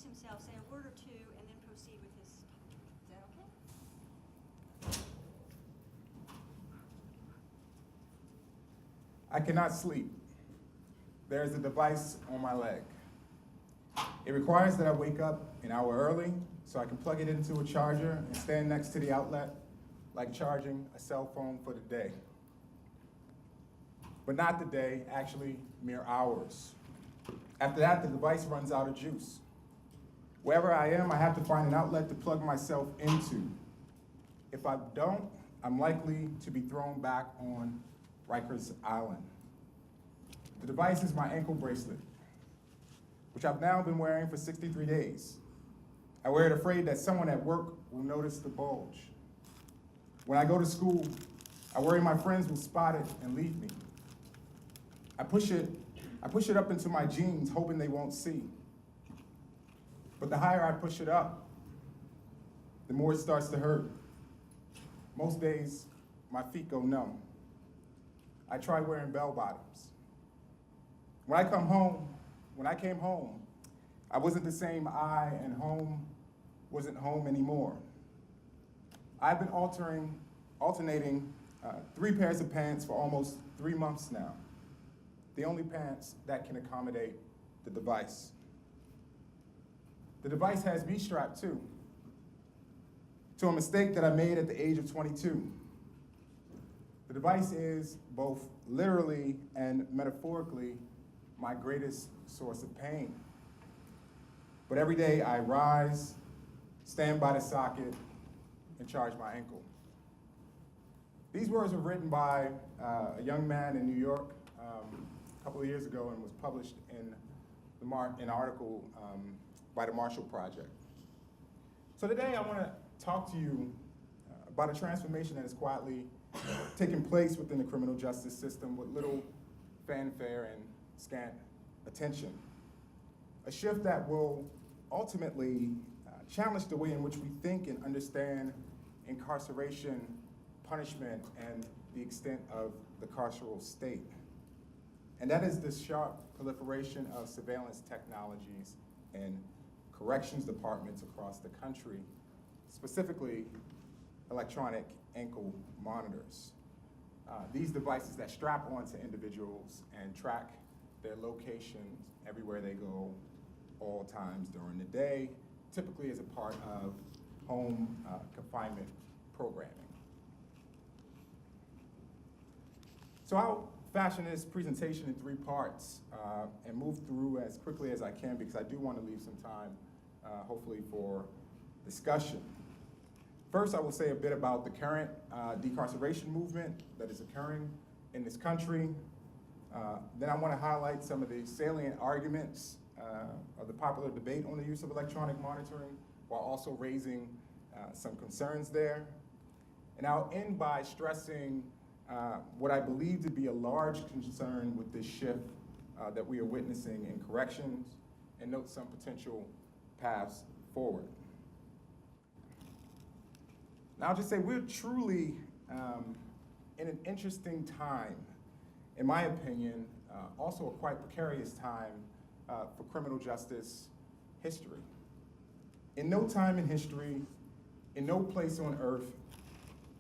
himself, say a word or two, and then proceed with his talk. Is that okay? I cannot sleep. There is a device on my leg. It requires that I wake up an hour early so I can plug it into a charger and stand next to the outlet like charging a cell phone for the day. But not the day, actually mere hours. After that, the device runs out of juice. Wherever I am, I have to find an outlet to plug myself into. If I don't, I'm likely to be thrown back on Rikers Island. The device is my ankle bracelet, which I've now been wearing for 63 days. I wear it afraid that someone at work will notice the bulge. When I go to school, I worry my friends will spot it and leave me. I push it up into my jeans, hoping they won't see. But the higher I push it up, the more it starts to hurt. Most days, my feet go numb. I try wearing bell bottoms. When I came home, I wasn't the same I, and home wasn't home anymore. I've been alternating 3 pairs of pants for almost 3 months now. The only pants that can accommodate the device. The device has me strapped too, to a mistake that I made at the age of 22. The device is both literally and metaphorically my greatest source of pain. But every day I rise, stand by the socket, and charge my ankle. These words were written by a young man in New York a couple of years ago and was published in an article by the Marshall Project. So today I want to talk to you about a transformation that has quietly taken place within the criminal justice system with little fanfare and scant attention. A shift that will ultimately challenge the way in which we think and understand incarceration, punishment, and the extent of the carceral state. And that is the sharp proliferation of surveillance technologies in corrections departments across the country, specifically electronic ankle monitors. These devices that strap onto individuals and track their locations everywhere they go, all times during the day, typically as a part of home confinement programming. So I'll fashion this presentation in 3 parts and move through as quickly as I can because I do want to leave some time, hopefully, for discussion. First, I will say a bit about the current decarceration movement that is occurring in this country. Then I want to highlight some of the salient arguments of the popular debate on the use of electronic monitoring, while also raising some concerns there. And I'll end by stressing what I believe to be a large concern with this shift that we are witnessing in corrections, and note some potential paths forward. Now I'll just say we're truly in an interesting time, in my opinion, also a quite precarious time for criminal justice history. In no time in history, in no place on earth,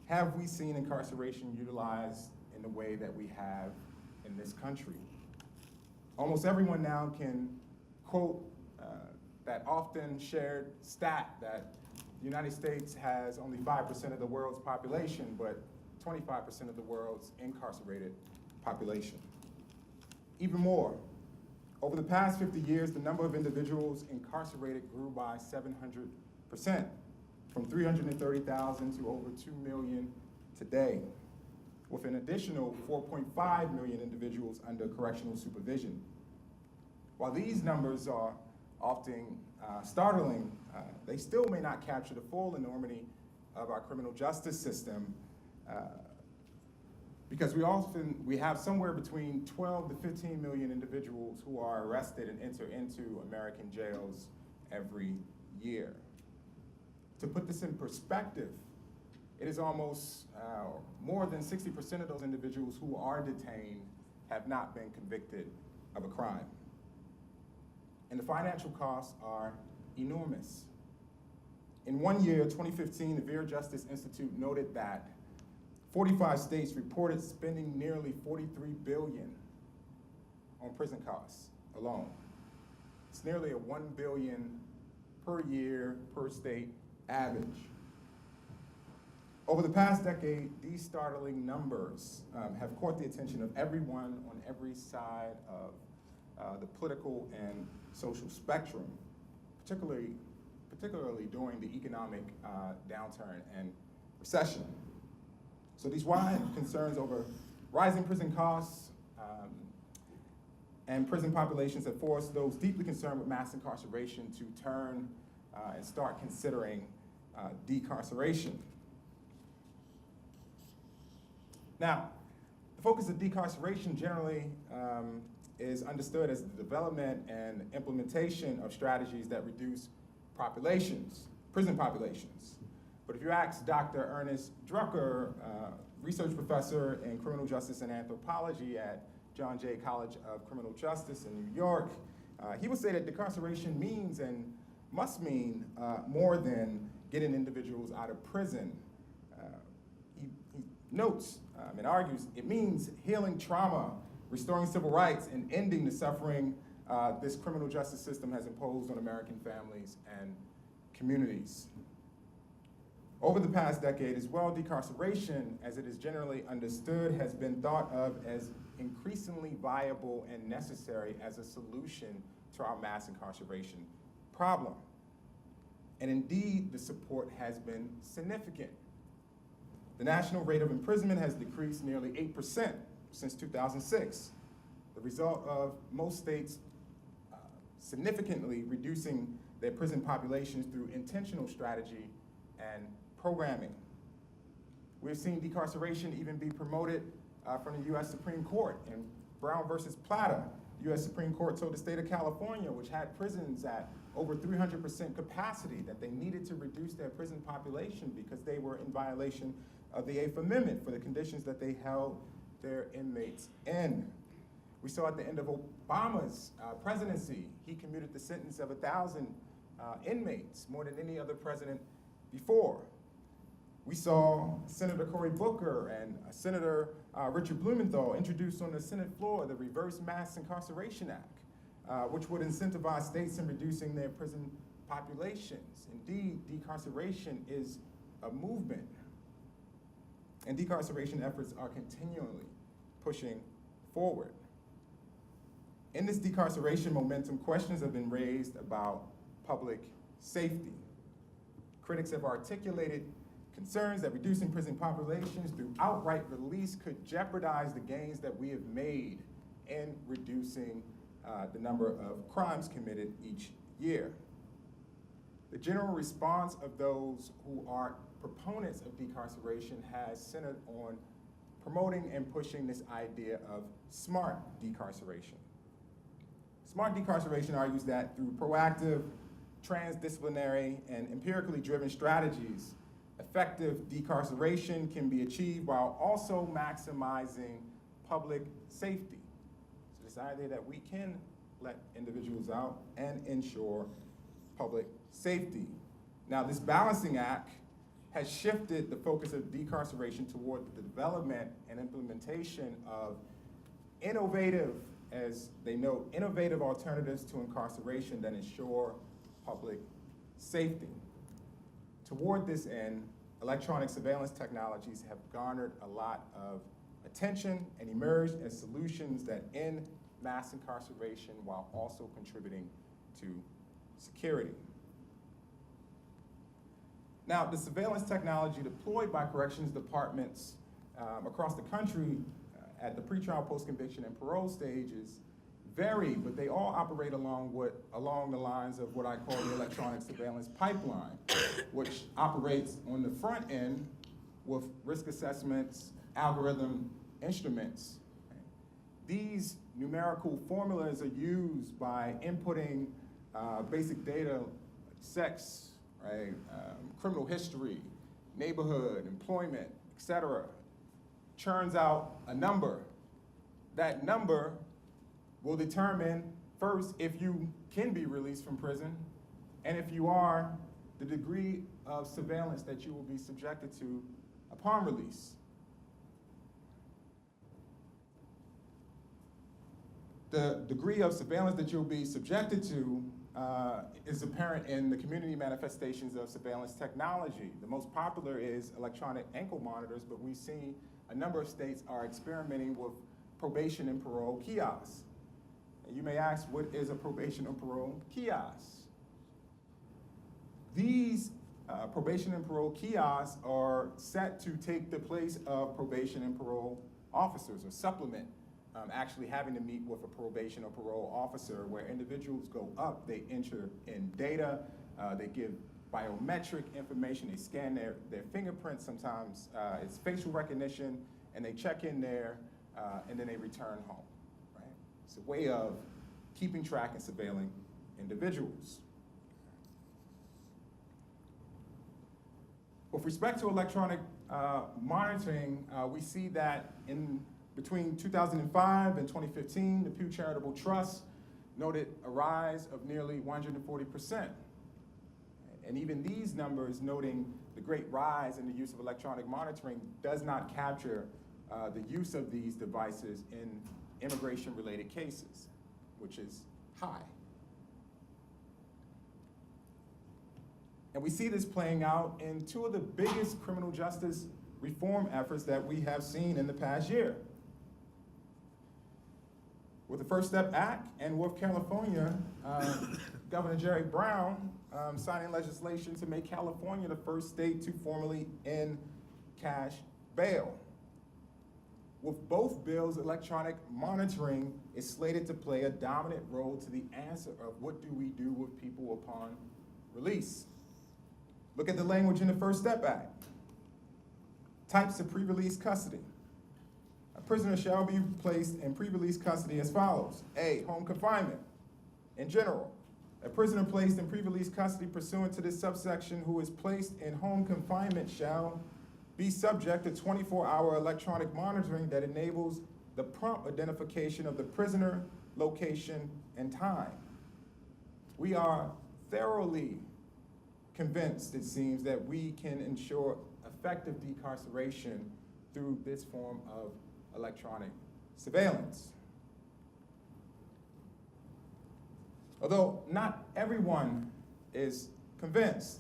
have we seen incarceration utilized in the way that we have in this country. Almost everyone now can quote that often shared stat that the United States has only 5% of the world's population, but 25% of the world's incarcerated population. Even more, over the past 50 years, the number of individuals incarcerated grew by 700%, from 330,000 to over 2 million today, with an additional 4.5 million individuals under correctional supervision. While these numbers are often startling, they still may not capture the full enormity of our criminal justice system, because we have somewhere between 12 to 15 million individuals who are arrested and enter into American jails every year. To put this in perspective, it is almost more than 60% of those individuals who are detained have not been convicted of a crime. And the financial costs are enormous. In one year, 2015, the Vera Justice Institute noted that 45 states reported spending nearly $43 billion on prison costs alone. It's nearly a $1 billion per year, per state average. Over the past decade, these startling numbers have caught the attention of everyone on every side of the political and social spectrum, particularly during the economic downturn and recession. So these wide concerns over rising prison costs and prison populations have forced those deeply concerned with mass incarceration to turn and start considering decarceration. Now, the focus of decarceration generally is understood as the development and implementation of strategies that reduce prison populations. But if you ask Dr. Ernest Drucker, research professor in criminal justice and anthropology at John Jay College of Criminal Justice in New York, he would say that decarceration means and must mean more than getting individuals out of prison. He notes and argues it means healing trauma, restoring civil rights, and ending the suffering this criminal justice system has imposed on American families and communities. Over the past decade as well, decarceration, as it is generally understood, has been thought of as increasingly viable and necessary as a solution to our mass incarceration problem. And indeed, the support has been significant. The national rate of imprisonment has decreased nearly 8% since 2006, the result of most states significantly reducing their prison populations through intentional strategy and programming. We've seen decarceration even be promoted from the U.S. Supreme Court. In Brown versus Plata, the U.S. Supreme Court told the state of California, which had prisons at over 300% capacity, that they needed to reduce their prison population because they were in violation of the 8th Amendment for the conditions that they held their inmates in. We saw at the end of Obama's presidency, he commuted the sentence of 1,000 inmates, more than any other president before. We saw Senator Cory Booker and Senator Richard Blumenthal introduce on the Senate floor the Reverse Mass Incarceration Act, which would incentivize states in reducing their prison populations. Indeed, decarceration is a movement, and decarceration efforts are continually pushing forward. In this decarceration momentum, questions have been raised about public safety. Critics have articulated concerns that reducing prison populations through outright release could jeopardize the gains that we have made in reducing the number of crimes committed each year. The general response of those who are proponents of decarceration has centered on promoting and pushing this idea of smart decarceration. Smart decarceration argues that through proactive, transdisciplinary, and empirically driven strategies, effective decarceration can be achieved while also maximizing public safety. So this idea that we can let individuals out and ensure public safety. Now, this balancing act has shifted the focus of decarceration toward the development and implementation of innovative, as they note, innovative alternatives to incarceration that ensure public safety. Toward this end, electronic surveillance technologies have garnered a lot of attention and emerged as solutions that end mass incarceration while also contributing to security. Now, the surveillance technology deployed by corrections departments across the country at the pretrial, post-conviction, and parole stages vary, but they all operate along the lines of what I call the electronic surveillance pipeline, which operates on the front end with risk assessments, algorithm instruments. These numerical formulas are used by inputting basic data, sex, right, criminal history, neighborhood, employment, etc. Churns out a number. That number will determine first if you can be released from prison, And if you are, the degree of surveillance that you will be subjected to upon release. The degree of surveillance that you'll be subjected to is apparent in the community manifestations of surveillance technology. The most popular is electronic ankle monitors, but we've seen a number of states are experimenting with probation and parole kiosks. And you may ask, what is a probation and parole kiosk? These probation and parole kiosks are set to take the place of probation and parole officers, or supplement actually having to meet with a probation or parole officer, where individuals go up, they enter in data, they give biometric information, they scan their fingerprints, sometimes it's facial recognition, and they check in there, and then they return home, right? It's a way of keeping track and surveilling individuals. With respect to electronic monitoring, we see that between 2005 and 2015, the Pew Charitable Trust noted a rise of nearly 140%. And even these numbers, noting the great rise in the use of electronic monitoring, does not capture the use of these devices in immigration-related cases, which is high. And we see this playing out in two of the biggest criminal justice reform efforts that we have seen in the past year. With the First Step Act, and with California, Governor Jerry Brown signing legislation to make California the first state to formally end cash bail. With both bills, electronic monitoring is slated to play a dominant role to the answer of what do we do with people upon release. Look at the language in the First Step Act. Types of pre-release custody. A prisoner shall be placed in pre-release custody as follows. A, home confinement. In general, a prisoner placed in pre-release custody pursuant to this subsection who is placed in home confinement shall be subject to 24-hour electronic monitoring that enables the prompt identification of the prisoner, location, and time. We are thoroughly convinced, it seems, that we can ensure effective decarceration through this form of electronic surveillance. Although not everyone is convinced,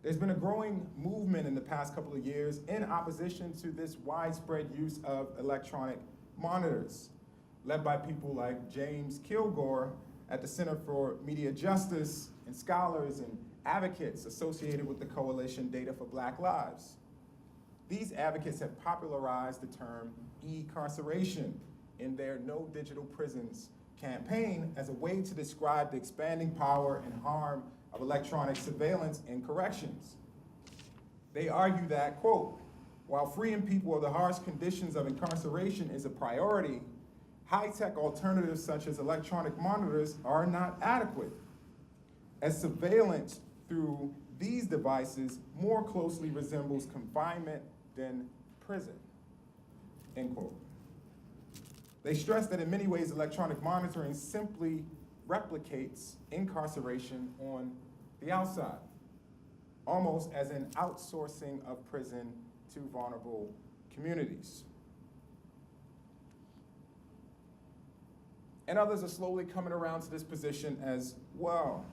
there's been a growing movement in the past couple of years in opposition to this widespread use of electronic monitors, led by people like James Kilgore at the Center for Media Justice, and scholars and advocates associated with the coalition Data for Black Lives. These advocates have popularized the term E-carceration in their No Digital Prisons campaign as a way to describe the expanding power and harm of electronic surveillance in corrections. They argue that, quote, while freeing people of the harsh conditions of incarceration is a priority, high-tech alternatives such as electronic monitors are not adequate, as surveillance through these devices more closely resembles confinement than prison, end quote. They stress that in many ways electronic monitoring simply replicates incarceration on the outside, almost as an outsourcing of prison to vulnerable communities. And others are slowly coming around to this position as well.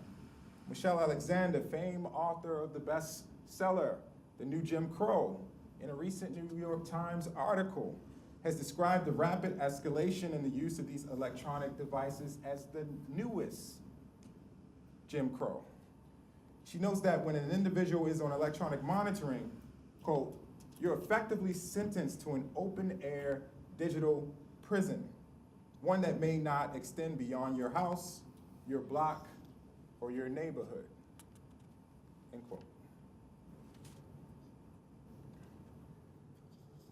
Michelle Alexander, famed author of the bestseller, The New Jim Crow, in a recent New York Times article, has described the rapid escalation in the use of these electronic devices as the newest Jim Crow. She notes that when an individual is on electronic monitoring, quote, you're effectively sentenced to an open-air digital prison, one that may not extend beyond your house, your block, or your neighborhood, end quote.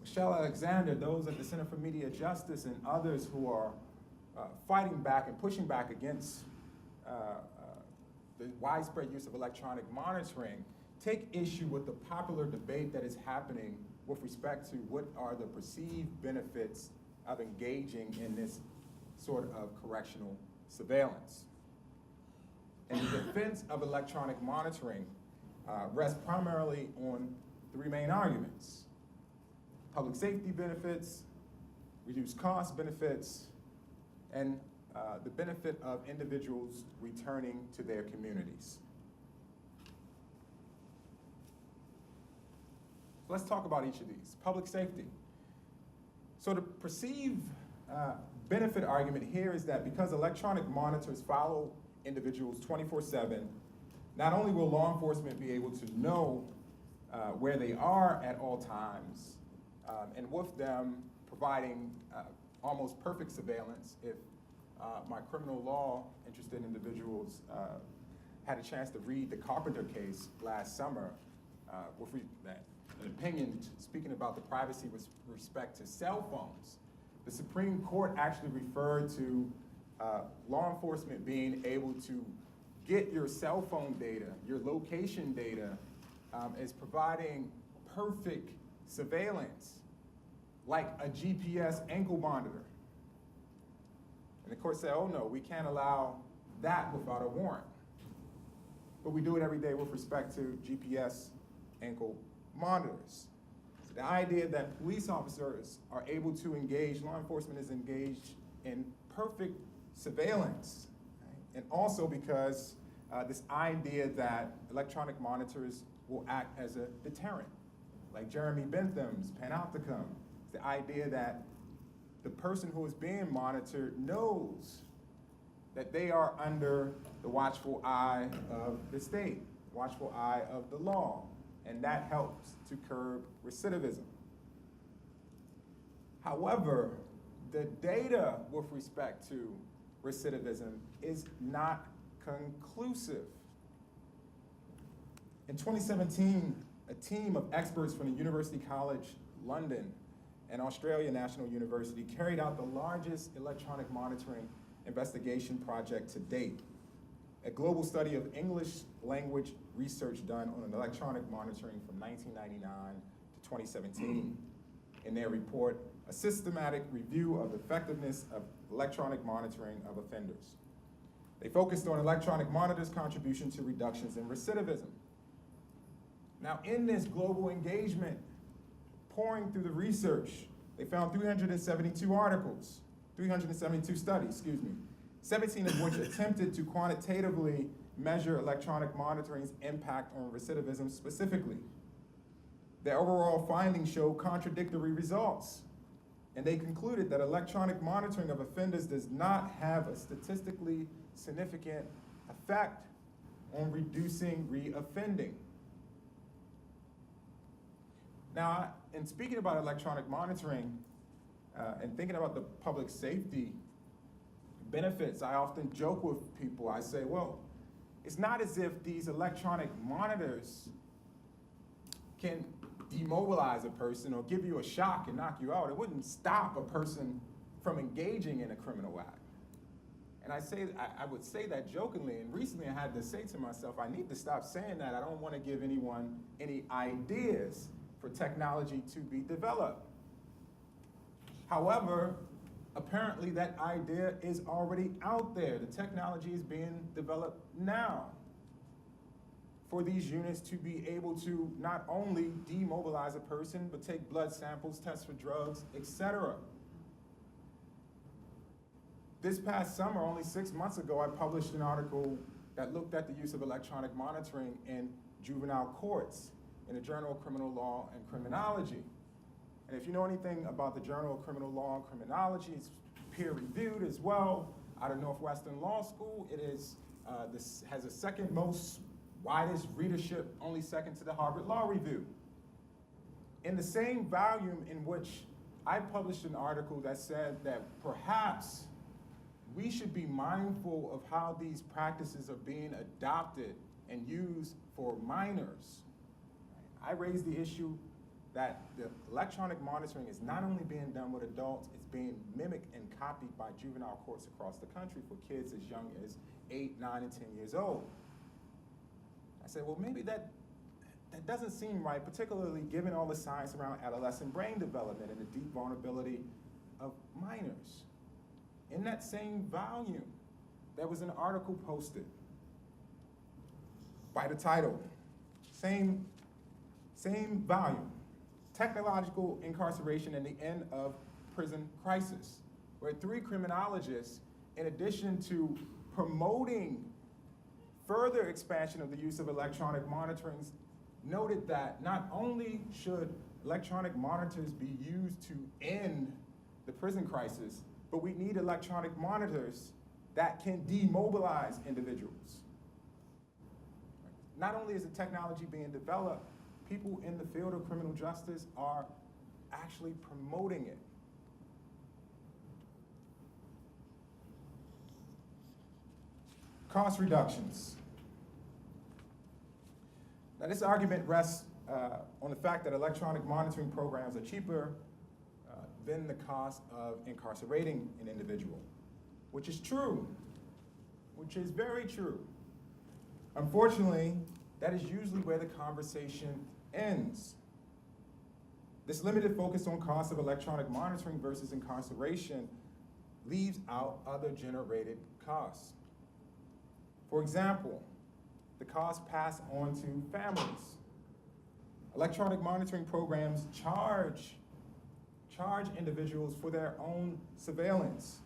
Michelle Alexander, those at the Center for Media Justice, and others who are fighting back and pushing back against the widespread use of electronic monitoring, take issue with the popular debate that is happening with respect to what are the perceived benefits of engaging in this sort of correctional surveillance. And the defense of electronic monitoring rests primarily on three main arguments: public safety benefits, reduced cost benefits, and the benefit of individuals returning to their communities. So let's talk about each of these. Public safety. So the perceived benefit argument here is that because electronic monitors follow individuals 24/7, not only will law enforcement be able to know where they are at all times, and with them providing almost perfect surveillance. If my criminal law interested individuals had a chance to read the Carpenter case last summer, with an opinion speaking about the privacy with respect to cell phones, the Supreme Court actually referred to law enforcement being able to get your cell phone data, your location data, as providing perfect surveillance, like a GPS ankle monitor. And the court said, oh no, we can't allow that without a warrant. But we do it every day with respect to GPS ankle monitors. So the idea that police officers are able to engage, law enforcement is engaged in perfect surveillance, right? And also because this idea that electronic monitors will act as a deterrent, like Jeremy Bentham's panopticon. It's the idea that the person who is being monitored knows that they are under the watchful eye of the state, watchful eye of the law, and that helps to curb recidivism. However, the data with respect to recidivism is not conclusive. In 2017, a team of experts from the University College London and Australia National University carried out the largest electronic monitoring investigation project to date, a global study of English language research done on electronic monitoring from 1999 to 2017. In their report, a systematic review of the effectiveness of electronic monitoring of offenders. They focused on electronic monitors' contribution to reductions in recidivism. Now, in this global engagement, pouring through the research, they found 372 articles, 372 studies, 17 of which attempted to quantitatively measure electronic monitoring's impact on recidivism specifically. Their overall findings show contradictory results, and they concluded that electronic monitoring of offenders does not have a statistically significant effect on reducing reoffending. Now, in speaking about electronic monitoring and thinking about the public safety benefits, I often joke with people. I say, well, it's not as if these electronic monitors can demobilize a person or give you a shock and knock you out. It wouldn't stop a person from engaging in a criminal act. And I would say that jokingly, and recently I had to say to myself, I need to stop saying that. I don't want to give anyone any ideas for technology to be developed. However, apparently that idea is already out there. The technology is being developed now for these units to be able to not only demobilize a person, but take blood samples, test for drugs, etc. This past summer, only 6 months ago, I published an article that looked at the use of electronic monitoring in juvenile courts in the Journal of Criminal Law and Criminology. And if you know anything about the Journal of Criminal Law and Criminology, it's peer-reviewed as well. Out of Northwestern Law School, it is this has the second most widest readership, only second to the Harvard Law Review. In the same volume in which I published an article that said that perhaps we should be mindful of how these practices are being adopted and used for minors. I raised the issue that the electronic monitoring is not only being done with adults, it's being mimicked and copied by juvenile courts across the country for kids as young as 8, 9, and 10 years old. I said, well, maybe that doesn't seem right, particularly given all the science around adolescent brain development and the deep vulnerability of minors. In that same volume, there was an article posted by the title. Same volume. Technological incarceration and the end of prison crisis, where 3 criminologists, in addition to promoting further expansion of the use of electronic monitoring, noted that not only should electronic monitors be used to end the prison crisis, but we need electronic monitors that can demobilize individuals. Not only is the technology being developed, people in the field of criminal justice are actually promoting it. Cost reductions. Now, this argument rests on the fact that electronic monitoring programs are cheaper than the cost of incarcerating an individual, which is true, which is very true. Unfortunately, that is usually where the conversation ends. This limited focus on cost of electronic monitoring versus incarceration leaves out other generated costs. For example, the costs passed on to families. Electronic monitoring programs charge individuals for their own surveillance,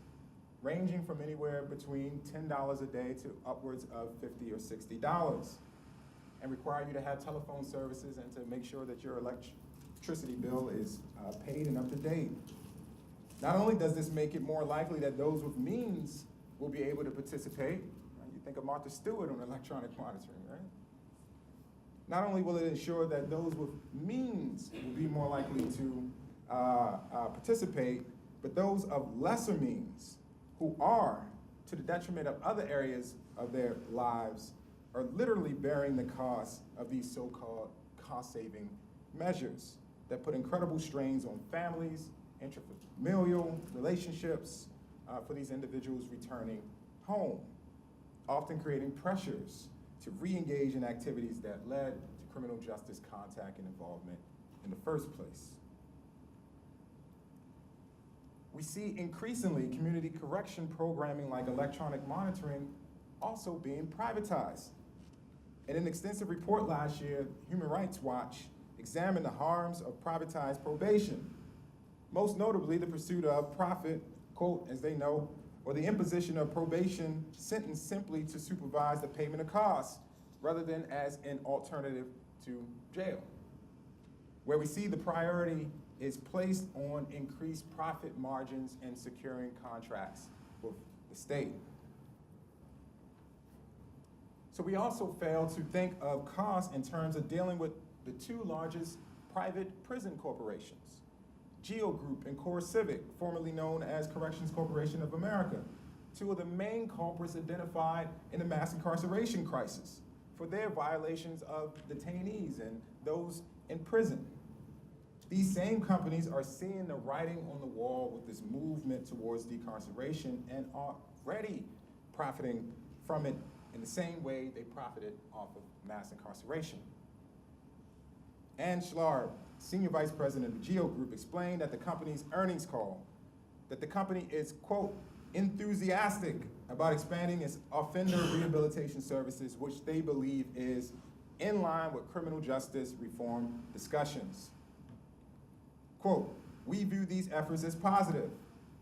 ranging from anywhere between $10 a day to upwards of $50 or $60, and require you to have telephone services and to make sure that your electricity bill is paid and up to date. Not only does this make it more likely that those with means will be able to participate, you think of Martha Stewart on electronic monitoring, right? Not only will it ensure that those with means will be more likely to participate, but those of lesser means who are, to the detriment of other areas of their lives, are literally bearing the cost of these so-called cost-saving measures that put incredible strains on families, intrafamilial relationships for these individuals returning home, often creating pressures to re-engage in activities that led to criminal justice contact and involvement in the first place. We see increasingly community correction programming like electronic monitoring also being privatized. In an extensive report last year, Human Rights Watch examined the harms of privatized probation, most notably the pursuit of profit, quote, as they know, or the imposition of probation sentence simply to supervise the payment of costs, rather than as an alternative to jail, where we see the priority is placed on increased profit margins and securing contracts with the state. So we also fail to think of costs in terms of dealing with the 2 largest private prison corporations, GEO Group and Core Civic, formerly known as Corrections Corporation of America, 2 of the main culprits identified in the mass incarceration crisis for their violations of detainees and those in prison. These same companies are seeing the writing on the wall with this movement towards decarceration and are already profiting from it in the same way they profited off of mass incarceration. Ann Schlarb, Senior Vice President of the GEO Group, explained at the company's earnings call that the company is, quote, enthusiastic about expanding its offender rehabilitation services, which they believe is in line with criminal justice reform discussions. Quote, we view these efforts as positive,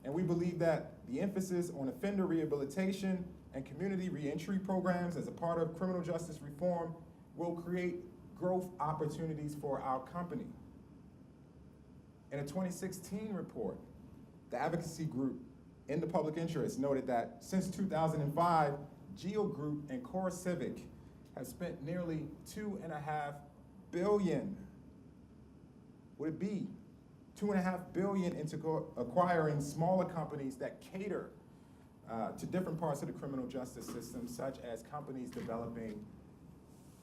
and we believe that the emphasis on offender rehabilitation and community reentry programs as a part of criminal justice reform will create growth opportunities for our company. In a 2016 report, the advocacy group In the Public Interest noted that since 2005, GEO Group and Core Civic have spent nearly $2.5 billion, would it be $2.5 billion into acquiring smaller companies that cater to different parts of the criminal justice system, such as companies developing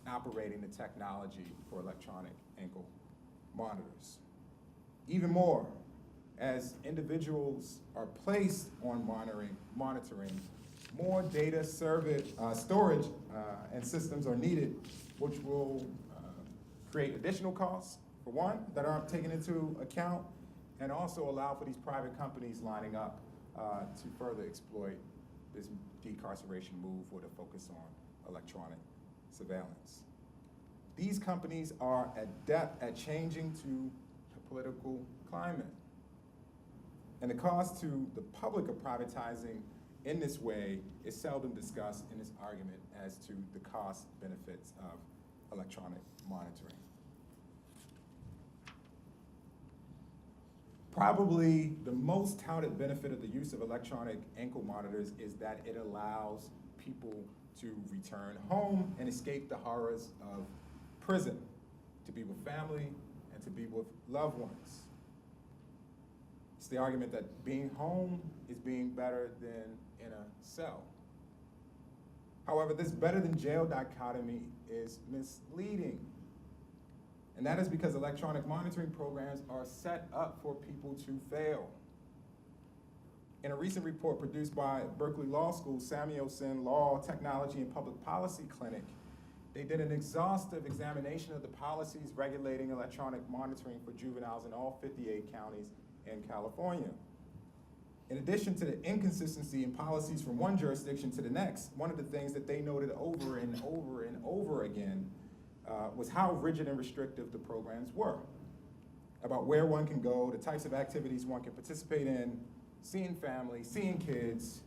and operating the technology for electronic ankle monitors. Even more, as individuals are placed on monitoring, more data storage and systems are needed, which will create additional costs, for one, that aren't taken into account, and also allow for these private companies lining up to further exploit this decarceration move with a focus on electronic surveillance. These companies are adept at changing to the political climate. And the cost to the public of privatizing in this way is seldom discussed in this argument as to the cost benefits of electronic monitoring. Probably the most touted benefit of the use of electronic ankle monitors is that it allows people to return home and escape the horrors of prison, to be with family and to be with loved ones. It's the argument that being home is being better than in a cell. However, this better than jail dichotomy is misleading. And that is because electronic monitoring programs are set up for people to fail. In a recent report produced by Berkeley Law School, Samuelson Law, Technology, and Public Policy Clinic, they did an exhaustive examination of the policies regulating electronic monitoring for juveniles in all 58 counties in California. In addition to the inconsistency in policies from one jurisdiction to the next, one of the things that they noted over and over and over again was how rigid and restrictive the programs were, about where one can go, the types of activities one can participate in, seeing family, seeing kids,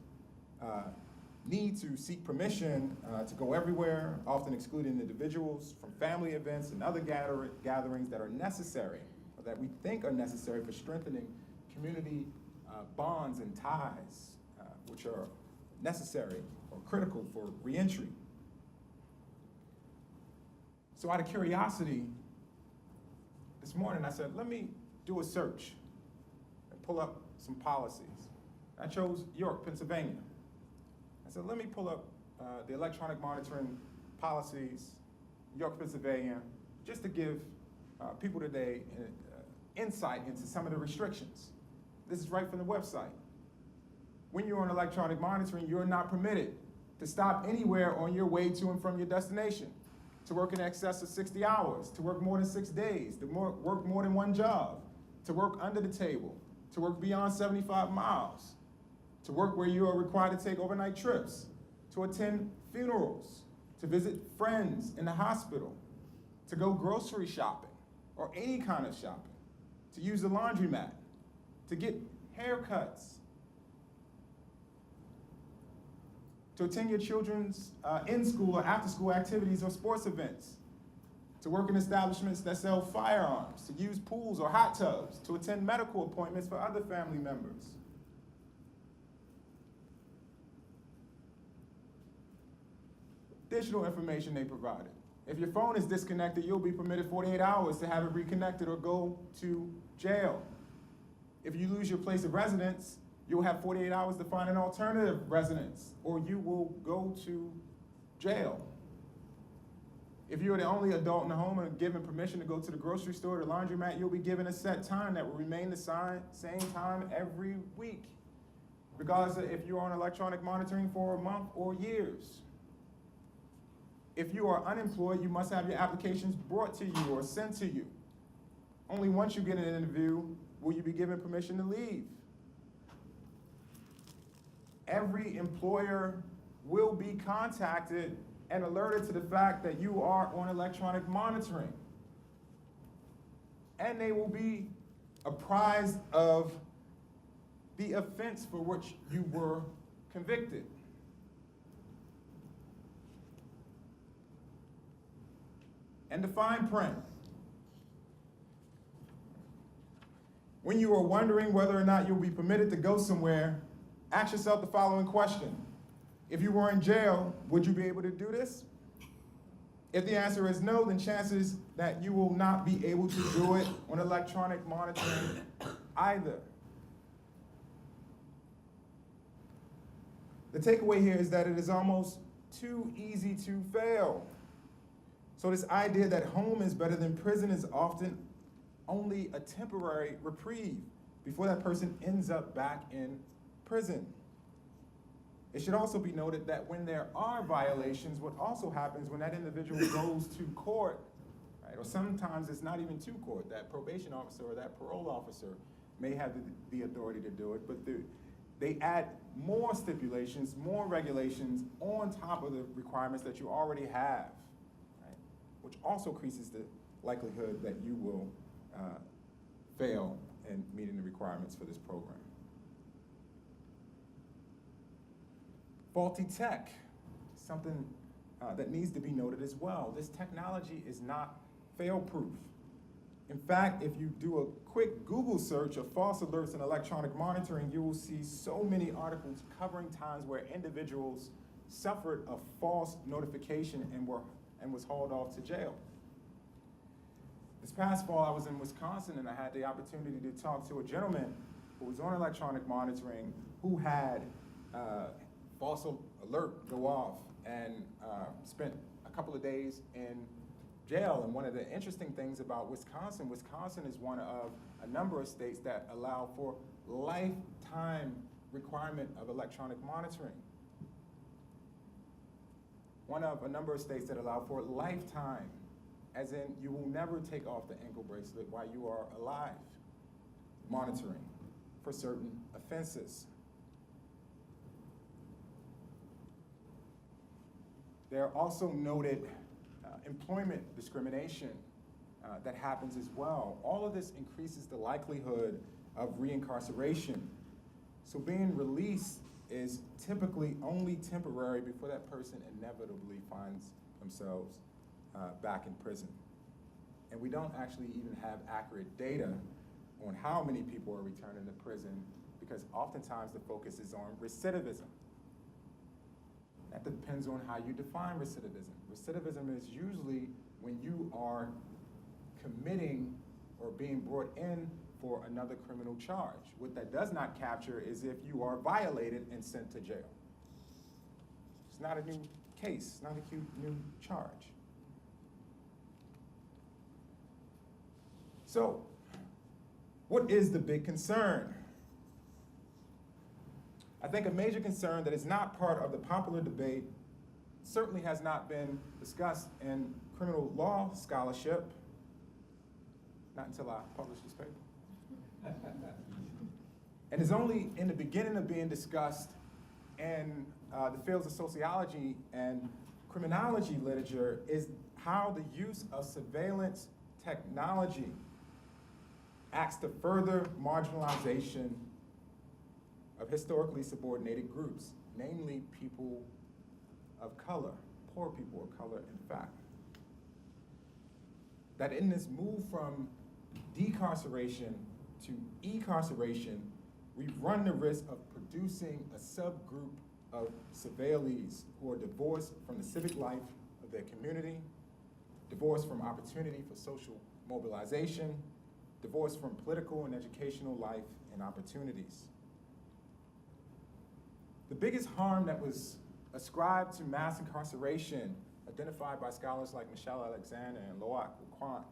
need to seek permission to go everywhere, often excluding individuals from family events and other gatherings that are necessary, or that we think are necessary for strengthening community bonds and ties, which are necessary or critical for reentry. So out of curiosity, this morning I said, let me do a search and pull up some policies. I chose York, Pennsylvania. I said, let me pull up the electronic monitoring policies, York, Pennsylvania, just to give people today insight into some of the restrictions. This is right from the website. When you're on electronic monitoring, you're not permitted to stop anywhere on your way to and from your destination, to work in excess of 60 hours, to work more than 6 days, to work more than one job, to work under the table, to work beyond 75 miles, to work where you are required to take overnight trips, to attend funerals, to visit friends in the hospital, to go grocery shopping or any kind of shopping, to use the laundromat, to get haircuts, to attend your children's in-school or after-school activities or sports events, to work in establishments that sell firearms, to use pools or hot tubs, to attend medical appointments for other family members. Additional information they provided. If your phone is disconnected, you'll be permitted 48 hours to have it reconnected or go to jail. If you lose your place of residence, you'll have 48 hours to find an alternative residence, or you will go to jail. If you're the only adult in the home and given permission to go to the grocery store or the laundromat, you'll be given a set time that will remain the same time every week, regardless of if you're on electronic monitoring for a month or years. If you are unemployed, you must have your applications brought to you or sent to you. Only once you get an interview will you be given permission to leave. Every employer will be contacted and alerted to the fact that you are on electronic monitoring. And they will be apprised of the offense for which you were convicted. And the fine print. When you are wondering whether or not you'll be permitted to go somewhere, ask yourself the following question. If you were in jail, would you be able to do this? If the answer is no, then chances that you will not be able to do it on electronic monitoring either. The takeaway here is that it is almost too easy to fail. So this idea that home is better than prison is often only a temporary reprieve before that person ends up back in prison. It should also be noted that when there are violations, what also happens when that individual goes to court, right, or sometimes it's not even to court, that probation officer or that parole officer may have the authority to do it, but they add more stipulations, more regulations on top of the requirements that you already have. which also increases the likelihood that you will fail in meeting the requirements for this program. Faulty tech, something that needs to be noted as well. This technology is not fail-proof. In fact, if you do a quick Google search of false alerts in electronic monitoring, you will see so many articles covering times where individuals suffered a false notification and was hauled off to jail. This past fall, I was in Wisconsin, and I had the opportunity to talk to a gentleman who was on electronic monitoring who had false alert go off and spent a couple of days in jail. And one of the interesting things about Wisconsin is one of a number of states that allow for lifetime requirement of electronic monitoring. One of a number of states that allow for lifetime, as in you will never take off the ankle bracelet while you are alive, monitoring for certain offenses. There are also noted employment discrimination that happens as well. All of this increases the likelihood of reincarceration. So being released is typically only temporary before that person inevitably finds themselves back in prison. And we don't actually even have accurate data on how many people are returning to prison, because oftentimes the focus is on recidivism. That depends on how you define recidivism. Recidivism is usually when you are committing or being brought in for another criminal charge. What that does not capture is if you are violated and sent to jail. It's not a new case, not a new charge. So, what is the big concern? I think a major concern that is not part of the popular debate, certainly has not been discussed in criminal law scholarship, not until I published this paper, and is only in the beginning of being discussed in the fields of sociology and criminology literature, is how the use of surveillance technology acts to further marginalization of historically subordinated groups, namely people of color, poor people of color, in fact. That in this move from decarceration to e-carceration, we've run the risk of producing a subgroup of surveillees who are divorced from the civic life of their community, divorced from opportunity for social mobilization, divorced from political and educational life and opportunities. The biggest harm that was ascribed to mass incarceration, identified by scholars like Michelle Alexander and Loic Lequant,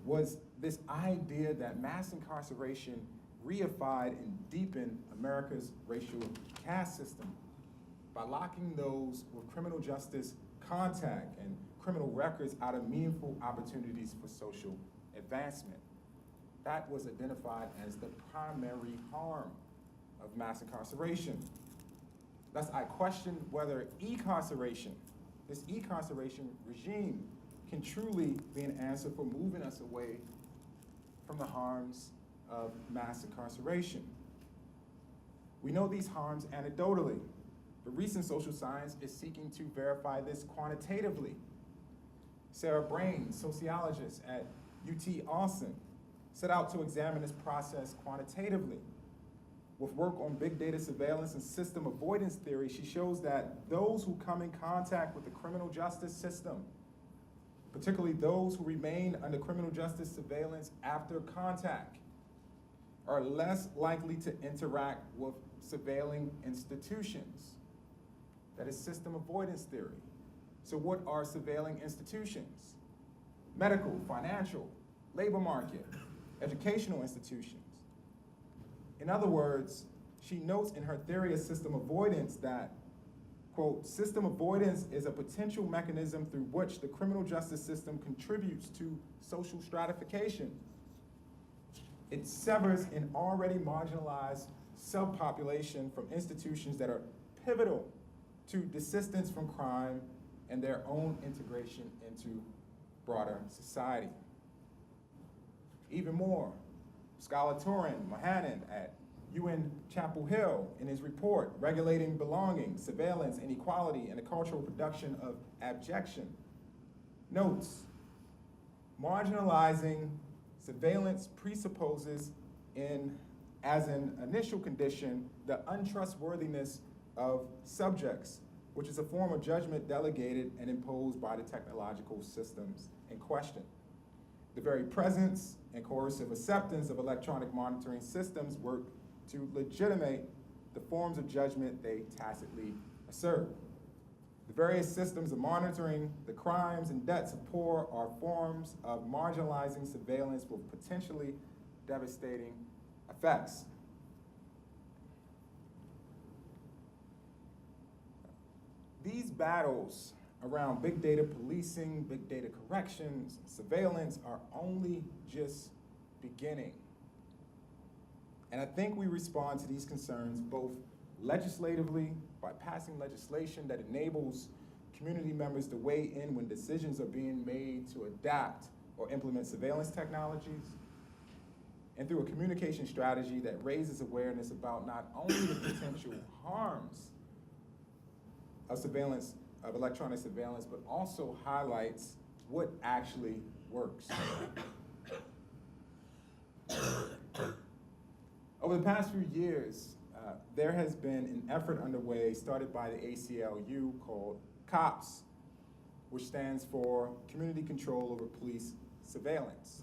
was this idea that mass incarceration reified and deepened America's racial caste system by locking those with criminal justice contact and criminal records out of meaningful opportunities for social advancement. That was identified as the primary harm of mass incarceration. Thus, I question whether e-carceration, this e-carceration regime, can truly be an answer for moving us away from the harms of mass incarceration. We know these harms anecdotally, but recent social science is seeking to verify this quantitatively. Sarah Brain, sociologist at UT Austin, set out to examine this process quantitatively. With work on big data surveillance and system avoidance theory, she shows that those who come in contact with the criminal justice system, particularly those who remain under criminal justice surveillance after contact, are less likely to interact with surveilling institutions. That is system avoidance theory. So what are surveilling institutions? Medical, financial, labor market, educational institutions. In other words, she notes in her theory of system avoidance that, quote, system avoidance is a potential mechanism through which the criminal justice system contributes to social stratification. It severs an already marginalized subpopulation from institutions that are pivotal to desistance from crime and their own integration into broader society. Even more, scholar Turin Mohannan at UN Chapel Hill, in his report, Regulating Belonging, Surveillance, Inequality, and the Cultural Production of Abjection, notes, marginalizing surveillance presupposes as an initial condition the untrustworthiness of subjects, which is a form of judgment delegated and imposed by the technological systems in question. The very presence and coercive acceptance of electronic monitoring systems work to legitimate the forms of judgment they tacitly assert. The various systems of monitoring the crimes and debts of poor are forms of marginalizing surveillance with potentially devastating effects. These battles around big data policing, big data corrections, surveillance are only just beginning. And I think we respond to these concerns both legislatively by passing legislation that enables community members to weigh in when decisions are being made to adapt or implement surveillance technologies, and through a communication strategy that raises awareness about not only the potential harms of surveillance, of electronic surveillance, but also highlights what actually works. Over the past few years, there has been an effort underway started by the ACLU called COPS, which stands for Community Control Over Police Surveillance.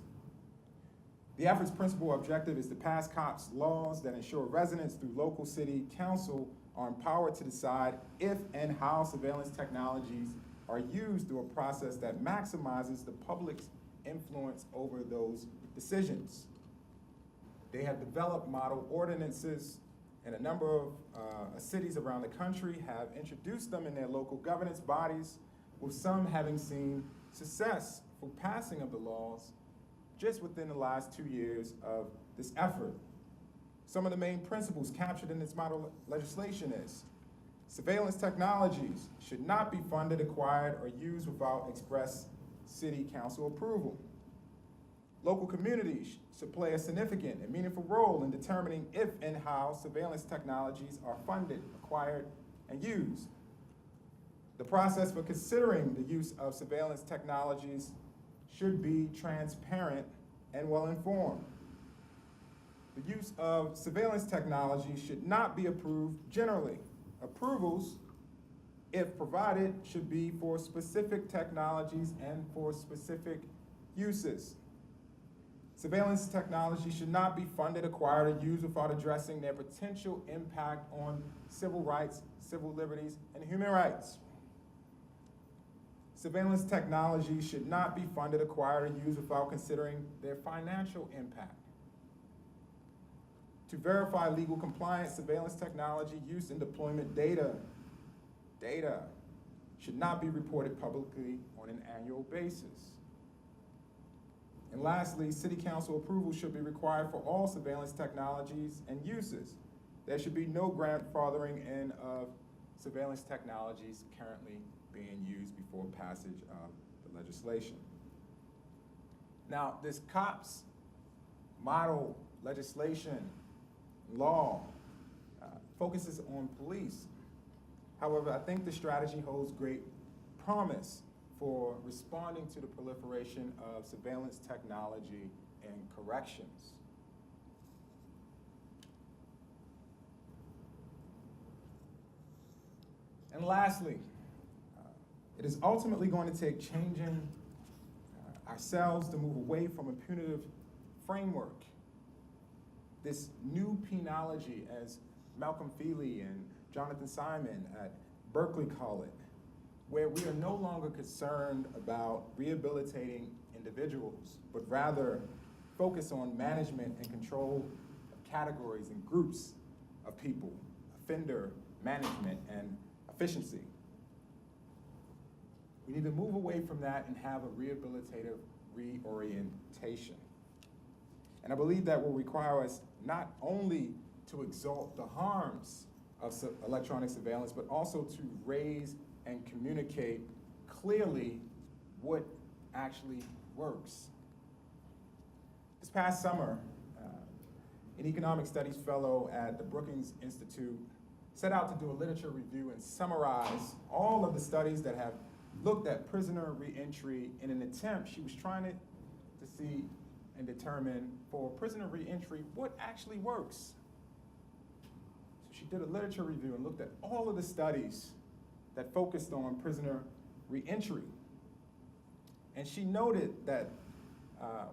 The effort's principal objective is to pass COPS laws that ensure residents through local city council are empowered to decide if and how surveillance technologies are used through a process that maximizes the public's influence over those decisions. They have developed model ordinances, and a number of cities around the country have introduced them in their local governance bodies, with some having seen success for passing of the laws just within the last 2 years of this effort. Some of the main principles captured in this model legislation is surveillance technologies should not be funded, acquired, or used without express city council approval. Local communities should play a significant and meaningful role in determining if and how surveillance technologies are funded, acquired, and used. The process for considering the use of surveillance technologies should be transparent and well-informed. The use of surveillance technology should not be approved generally. Approvals, if provided, should be for specific technologies and for specific uses. Surveillance technology should not be funded, acquired, or used without addressing their potential impact on civil rights, civil liberties, and human rights. Surveillance technology should not be funded, acquired, or used without considering their financial impact. To verify legal compliance, surveillance technology use and deployment data should not be reported publicly on an annual basis. And lastly, city council approval should be required for all surveillance technologies and uses. There should be no grandfathering in of surveillance technologies currently being used before passage of the legislation. Now, this COPS model legislation law focuses on police. However, I think the strategy holds great promise for responding to the proliferation of surveillance technology in corrections. And lastly, it is ultimately going to take changing ourselves to move away from a punitive framework. This new penology, as Malcolm Feely and Jonathan Simon at Berkeley call it, where we are no longer concerned about rehabilitating individuals, but rather focus on management and control of categories and groups of people, offender management and efficiency. We need to move away from that and have a rehabilitative reorientation. And I believe that will require us not only to exalt the harms of electronic surveillance, but also to raise and communicate clearly what actually works. This past summer, an economic studies fellow at the Brookings Institute set out to do a literature review and summarize all of the studies that have looked at prisoner reentry in an attempt. She was trying to see and determine for prisoner reentry what actually works. So she did a literature review and looked at all of the studies that focused on prisoner reentry. And she noted that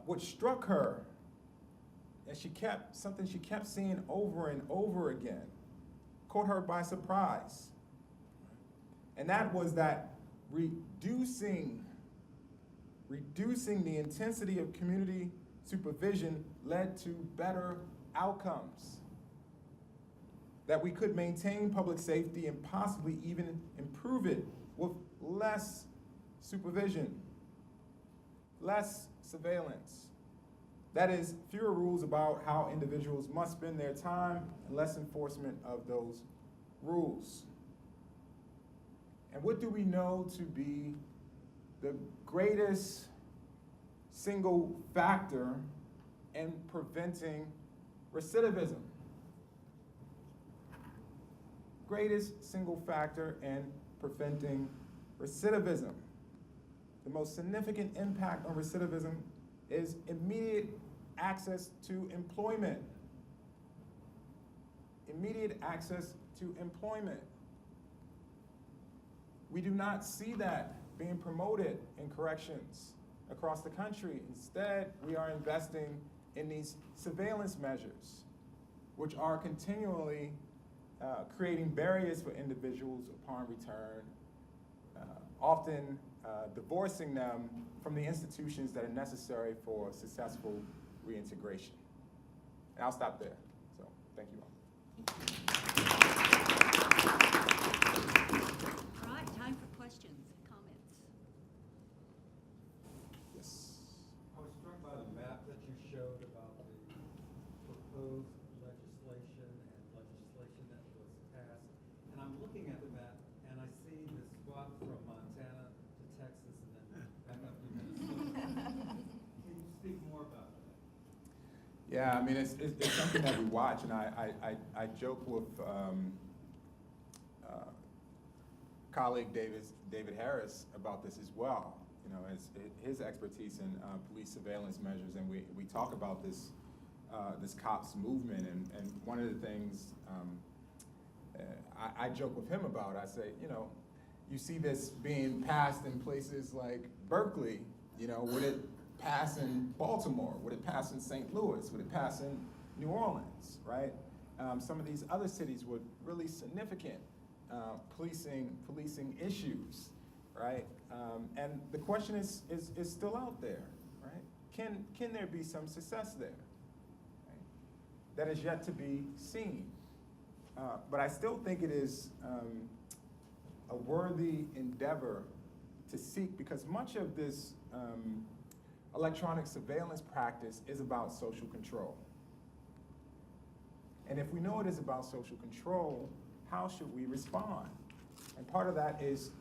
what struck her, and something she kept seeing over and over again, caught her by surprise. And that was that reducing the intensity of community supervision led to better outcomes. That we could maintain public safety and possibly even improve it with less supervision, less surveillance. That is, fewer rules about how individuals must spend their time and less enforcement of those rules. And what do we know to be the greatest single factor in preventing recidivism? Greatest single factor in preventing recidivism. The most significant impact on recidivism is immediate access to employment. Immediate access to employment. We do not see that being promoted in corrections across the country. Instead, we are investing in these surveillance measures, which are continually creating barriers for individuals upon return, often divorcing them from the institutions that are necessary for successful reintegration. And I'll stop there. So, thank you all. All right, time for questions and comments. Yes. I was struck by the map that you showed about the proposed legislation and legislation that was passed. And I'm looking at the map and I see the swath from Montana to Texas and then back up to Minnesota. Can you speak more about that? Yeah, I mean, it's something that we watch, and I joke with colleague David Harris about this as well. You know, as his expertise in police surveillance measures, and we talk about this cops movement, and one of the things I joke with him about, I say, you know, you see this being passed in places like Berkeley, you know, would it pass in Baltimore? Would it pass in St. Louis? Would it pass in New Orleans, right? Some of these other cities with really significant policing issues, right? And the question is still out there, right? Can there be some success there? Right? That is yet to be seen. But I still think it is a worthy endeavor to seek, because much of this electronic surveillance practice is about social control. And if we know it is about social control, how should we respond? And part of that is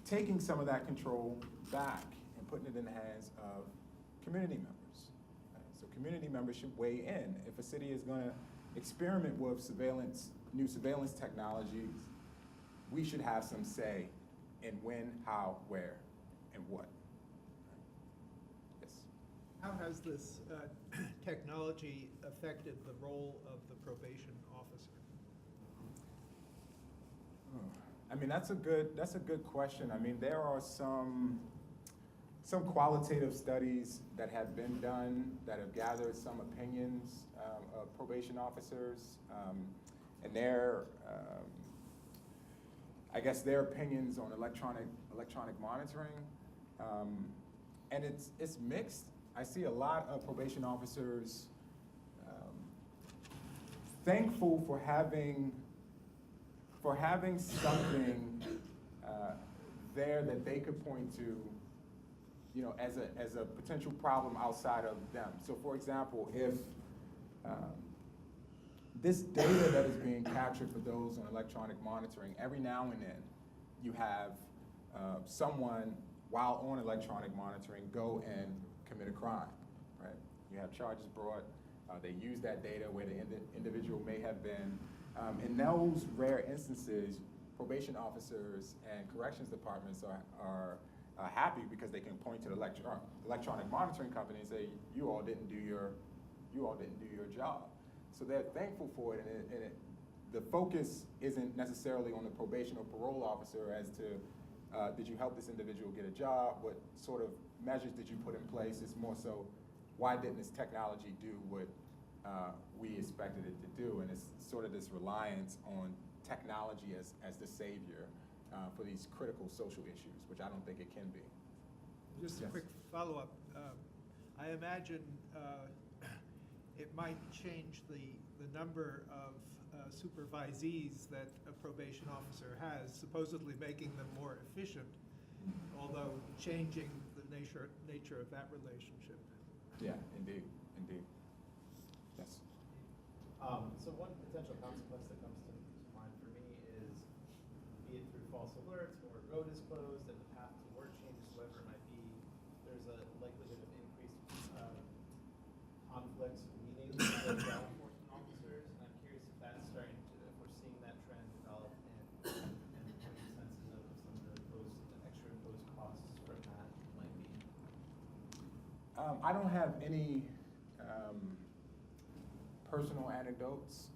taking some of that control back and putting it in the hands of community members. Right? So community members should weigh in. If a city is going to experiment with new surveillance technologies, we should have some say in when, how, where, and what. Yes. How has this technology affected the role of the probation officer? I mean, that's a good question. I mean, there are some qualitative studies that have been done that have gathered some opinions of probation officers, and I guess their opinions on electronic monitoring, and it's mixed. I see a lot of probation officers thankful for having something there that they could point to, you know, as a potential problem outside of them. So, for example, if this data that is being captured for those on electronic monitoring, every now and then you have someone, while on electronic monitoring, go and commit a crime, right? You have charges brought, they use that data where the individual may have been. In those rare instances, probation officers and corrections departments are happy because they can point to the electronic monitoring company and say, you all didn't do your job. So they're thankful for it, and the focus isn't necessarily on the probation or parole officer as to did you help this individual get a job, what sort of measures did you put in place. It's more so, why didn't this technology do what we expected it to do? And it's sort of this reliance on technology as the savior for these critical social issues, which I don't think it can be. Just a Yes. quick follow-up. I imagine it might change the number of supervisees that a probation officer has, supposedly making them more efficient, although changing the nature of that relationship. Yeah, indeed. Yes. So one potential consequence that comes to mind for me is, be it through false alerts or road is closed and the path to work changes, whatever it might be, there's a likelihood of increased conflicts, meetings with law enforcement officers. And I'm curious if that's starting to, if we're seeing that trend develop and what your senses of some of the extra imposed costs from that might be. I don't have any personal anecdotes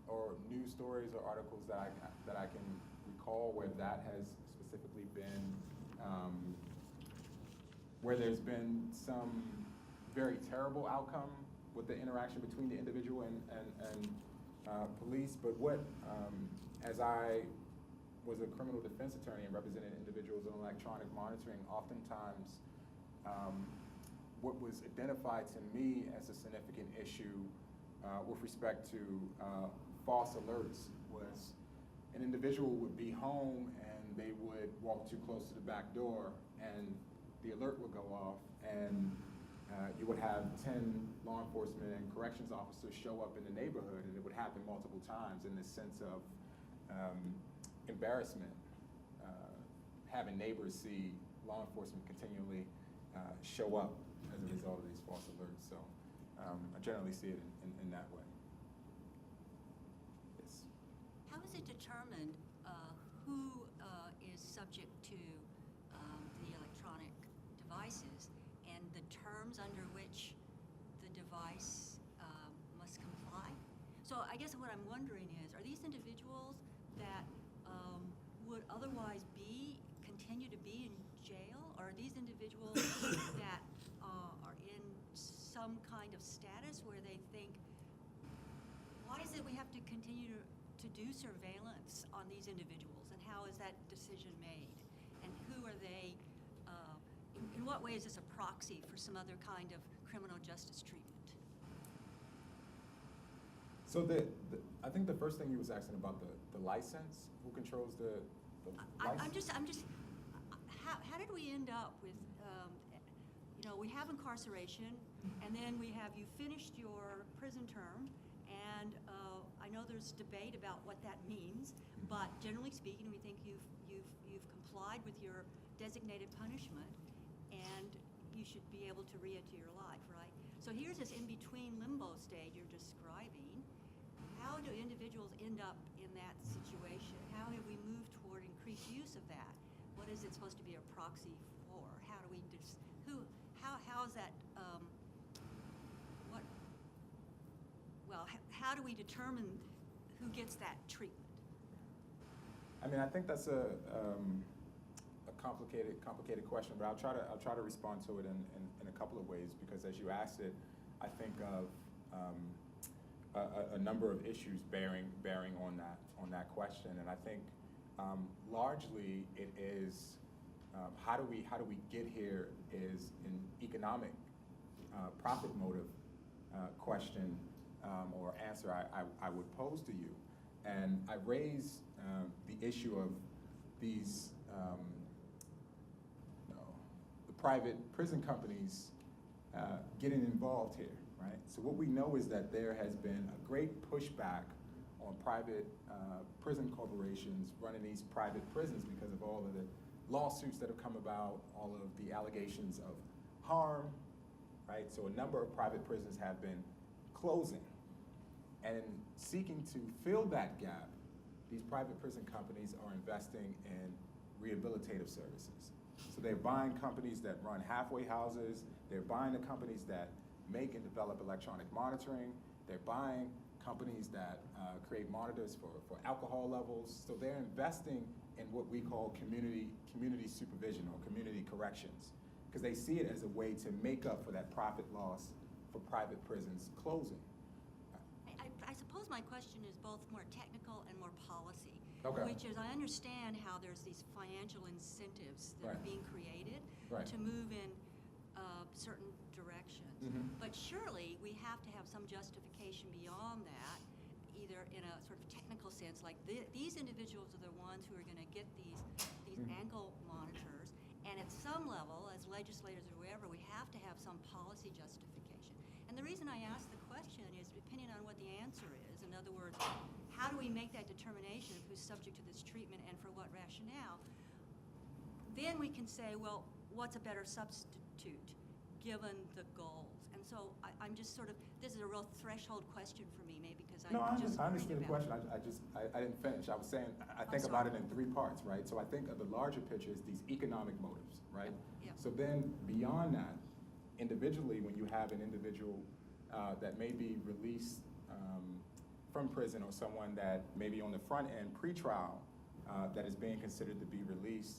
or news stories or articles that I can recall where that has specifically been, where there's been some very terrible outcome with the interaction between the individual and police. But what, as I was a criminal defense attorney and represented individuals on electronic monitoring, oftentimes what was identified to me as a significant issue with respect to false alerts was an individual would be home and they would walk too close to the back door and the alert would go off, and you would have 10 law enforcement and corrections officers show up in the neighborhood, and it would happen multiple times in this sense of embarrassment, having neighbors see law enforcement continually show up as a result of these false alerts. So I generally see it in that way. Yes. How is it determined who is subject to the electronic devices and the terms under which the device must comply? So I guess what I'm wondering is, are these individuals that would otherwise continue to be in jail, or are these individuals that are in some kind of status where they think, why is it we have to continue to do surveillance on these individuals, and how is that decision made? And who are they, in what way is this a proxy for some other kind of criminal justice treatment? So I think the first thing you was asking about the license, who controls the license? I'm just, how did we end up with, we have incarceration, and then we have, you finished your prison term, and I know there's debate about what that means, but generally speaking, we think you've complied with your designated punishment, and you should be able to re-enter your life, right? So here's this in-between limbo stage you're describing. How do individuals end up in that situation? How have we moved toward increased use of that? What is it supposed to be a proxy for? How do we how is that, how do we determine who gets that treatment? I mean, I think that's a complicated question, but I'll try to respond to it in a couple of ways, because as you asked it, I think of a number of issues bearing on that question, and I think largely it is how do we get here is an economic profit motive question or answer I would pose to you, and I raise the issue of these the private prison companies getting involved here, right? So what we know is that there has been a great pushback on private prison corporations running these private prisons because of all of lawsuits that have come about, all of the allegations of harm, right? So a number of private prisons have been closing. And in seeking to fill that gap, these private prison companies are investing in rehabilitative services. So they're buying companies that run halfway houses, they're buying the companies that make and develop electronic monitoring, they're buying companies that create monitors for alcohol levels. So they're investing in what we call community supervision or community corrections, because they see it as a way to make up for that profit loss for private prisons closing. I suppose my question is both more technical and more policy. Okay. Which is, I understand how there's these financial incentives that are Right. being created Right. to move in certain directions. Mhm. But surely we have to have some justification beyond that, either in a sort of technical sense, like these individuals are the ones who are going to get these Mhm. ankle monitors, and at some level, as legislators or whoever, we have to have some policy justification. And the reason I ask the question is depending on what the answer is. In other words, how do we make that determination of who's subject to this treatment and for what rationale? Then we can say, well, what's a better substitute given the goals? And so I'm just sort of, this is a real threshold question for me, maybe because No, I just understand the worried question. about I didn't finish. I was saying, I think sorry. about it in three parts, right? So I think of the larger picture is these economic motives, right? Yep. So then beyond that, individually, when you have an individual that may be released from prison, or someone that may be on the front end pre-trial that is being considered to be released,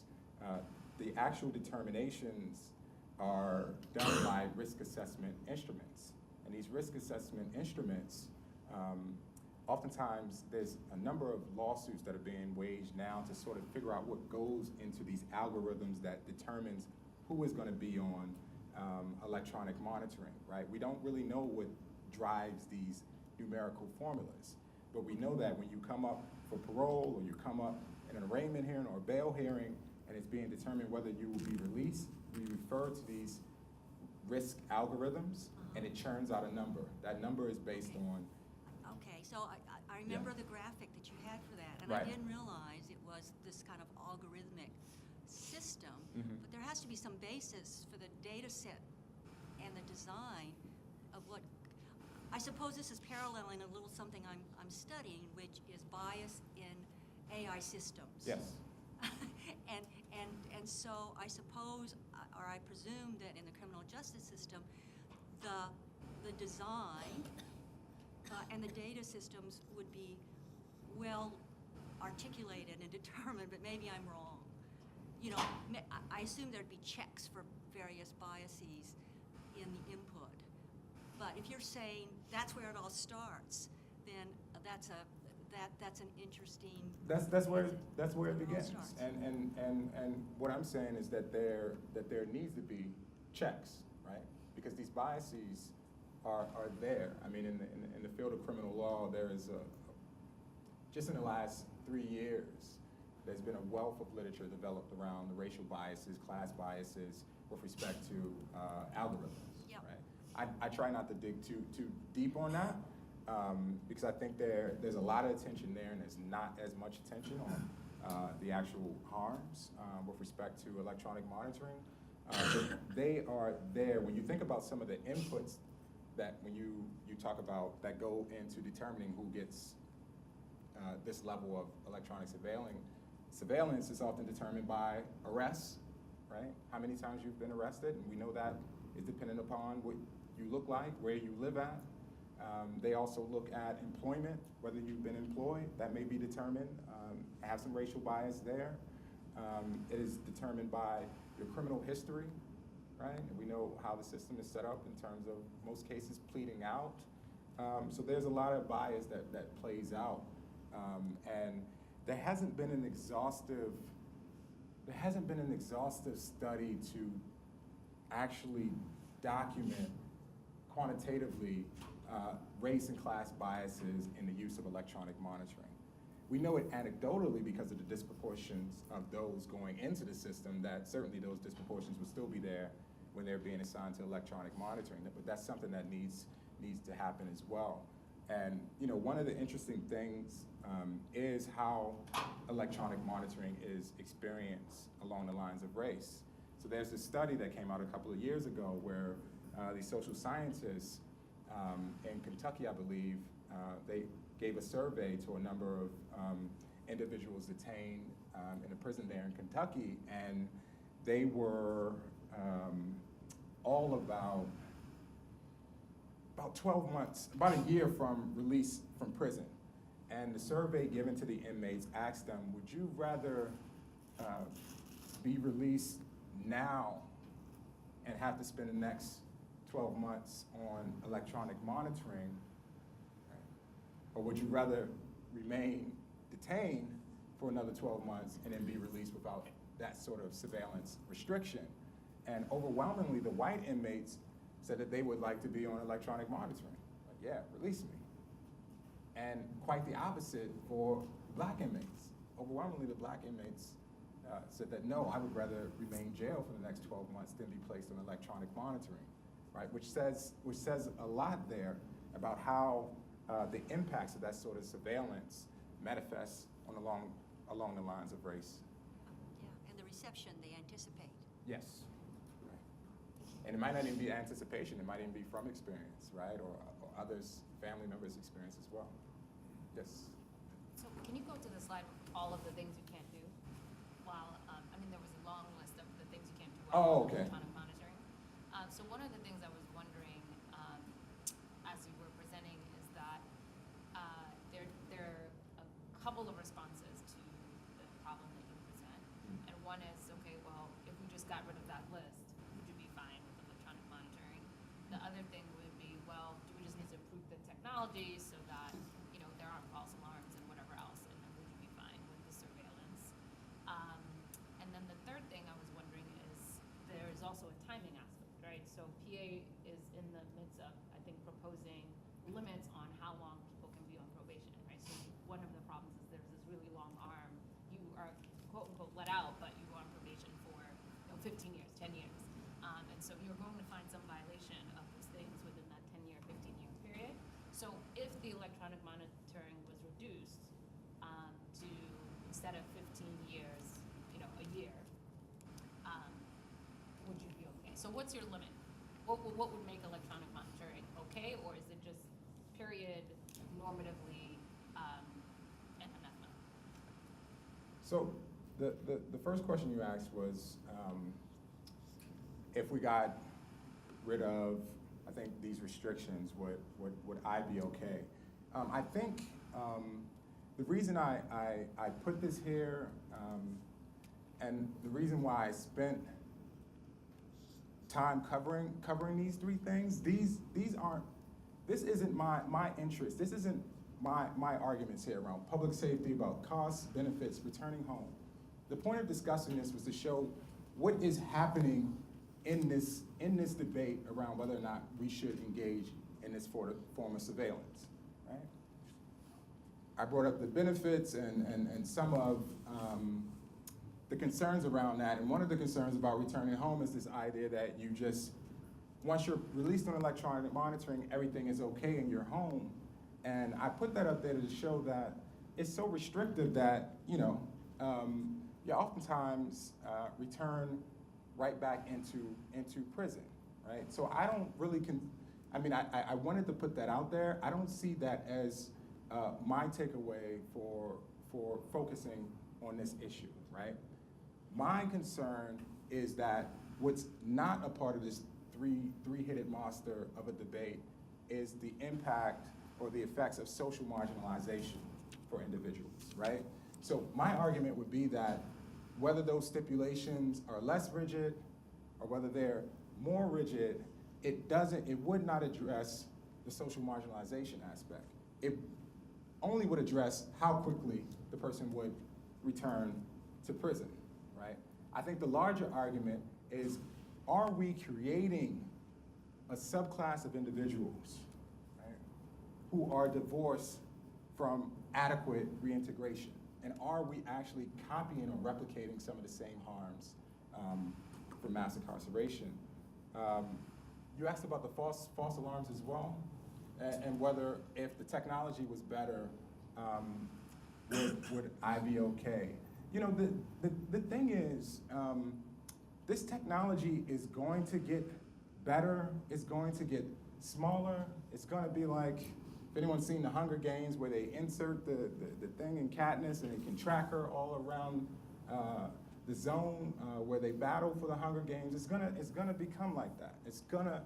the actual determinations are done by risk assessment instruments. And these risk assessment instruments, oftentimes there's a number of lawsuits that are being waged now to sort of figure out what goes into these algorithms that determines who is going to be on electronic monitoring, right? We don't really know what drives these numerical formulas, but we know that when you come up for parole, or you come up in an arraignment hearing or a bail hearing, and it's being determined whether you will be released, we refer to these risk algorithms, and it churns out a number. That number is based on. Okay, so I remember the graphic that you had for that, and Right. I didn't realize it was this kind of algorithmic system, Mhm. but there has to be some basis for the data set and the design of what, I suppose this is paralleling a little something I'm studying, which is bias in AI systems. Yes. And so I suppose, or I presume that in the criminal justice system, the design and the data systems would be well articulated and determined, but maybe I'm wrong. You know, I assume there'd be checks for various biases in the input. But if you're saying that's where it all starts, then that's an interesting. That's where it begins. starts. And what I'm saying is that there needs to be checks, right? Because these biases are there. I mean, in the field of criminal law, there is just in the last 3 years, there's been a wealth of literature developed around the racial biases, class biases, with respect to algorithms, Yep. right? I try not to dig too deep on that, because I think there's a lot of attention there, and there's not as much attention on the actual harms with respect to electronic monitoring. But they are there. When you think about some of the inputs that when you talk about that go into determining who gets this level of electronic surveillance is often determined by arrests, right? How many times you've been arrested, and we know that is dependent upon what you look like, where you live at. They also look at employment, whether you've been employed, that may be determined. Have some racial bias there. It is determined by your criminal history, right? And we know how the system is set up in terms of most cases pleading out. So there's a lot of bias that plays out. And there hasn't been an exhaustive study to actually document quantitatively race and class biases in the use of electronic monitoring. We know it anecdotally because of the disproportions of those going into the system, that certainly those disproportions will still be there when they're being assigned to electronic monitoring. But that's something that needs to happen as well. And one of the interesting things is how electronic monitoring is experienced along the lines of race. So there's a study that came out a couple of years ago where these social scientists in Kentucky, I believe, they gave a survey to a number of individuals detained in a prison there in Kentucky, and they were all about 12 months, about a year from release from prison. And the survey given to the inmates asked them, would you rather be released now and have to spend the next 12 months on electronic monitoring, right? Or would you rather remain detained for another 12 months and then be released without that sort of surveillance restriction? And overwhelmingly, the white inmates said that they would like to be on electronic monitoring. Like, yeah, release me. And quite the opposite for black inmates. Overwhelmingly, the black inmates said that, no, I would rather remain in jail for the next 12 months than be placed on electronic monitoring, right? Which says a lot there about how the impacts of that sort of surveillance manifests along the lines of race. Yeah, and the reception they anticipate. Yes. Right. And it might not even be anticipation, it might even be from experience, right? Or others, family members' experience as well. Yes. So can you go to the slide with all of the things you can't do? While, there was a long list of the things you can't do while electronic monitoring. So one of the things I was wondering, as you were presenting, is that there are a couple of responses to the problem that you present. And one is, okay, well, if we just got rid of that list, would you be fine with electronic monitoring? The other thing would be, well, do we just need to improve the technology so that there aren't false alarms and whatever else, and then would you be fine with the surveillance? And then the third thing I was wondering is there is also a timing aspect, right? So PA is in the midst of, I think, proposing limits on how long people can be on probation, right? So one of the problems is there's this really long arm. You are quote unquote let out, but you go on probation for 15 years, 10 years. And so you're going to find some violation of those things within that 10-year, 15-year period. So if the electronic monitoring was reduced to, instead of 15 years, a year, would you be okay? So what's your limit? What would make electronic monitoring okay, or is it just period, normatively, and anathema? So the first question you asked was if we got rid of, I think, these restrictions, would I be okay? I think the reason I put this here and the reason why I spent time covering these three things, this isn't my interest. This isn't my arguments here around public safety, about costs, benefits, returning home. The point of discussing this was to show what is happening in this debate around whether or not we should engage in this form of surveillance, right? I brought up the benefits and some of the concerns around that, and one of the concerns about returning home is this idea that you just, once you're released on electronic monitoring, everything is okay in your home. And I put that up there to show that it's so restrictive that, you oftentimes return right back into prison, right? So I don't really, I wanted to put that out there. I don't see that as my takeaway for focusing on this issue, right? My concern is that what's not a part of this three-headed monster of a debate is the impact or the effects of social marginalization for individuals, right? So my argument would be that whether those stipulations are less rigid or whether they're more rigid, it would not address the social marginalization aspect. It only would address how quickly the person would return to prison, right? I think the larger argument is, are we creating a subclass of individuals, right, who are divorced from adequate reintegration? And are we actually copying or replicating some of the same harms for mass incarceration? You asked about the false alarms as well. and whether if the technology was better, would I be okay? You know, the thing is, this technology is going to get better, it's going to get smaller, it's gonna be like, if anyone's seen the Hunger Games where they insert the thing in Katniss and it can track her all around the zone where they battle for the Hunger Games, it's gonna become like that. It's gonna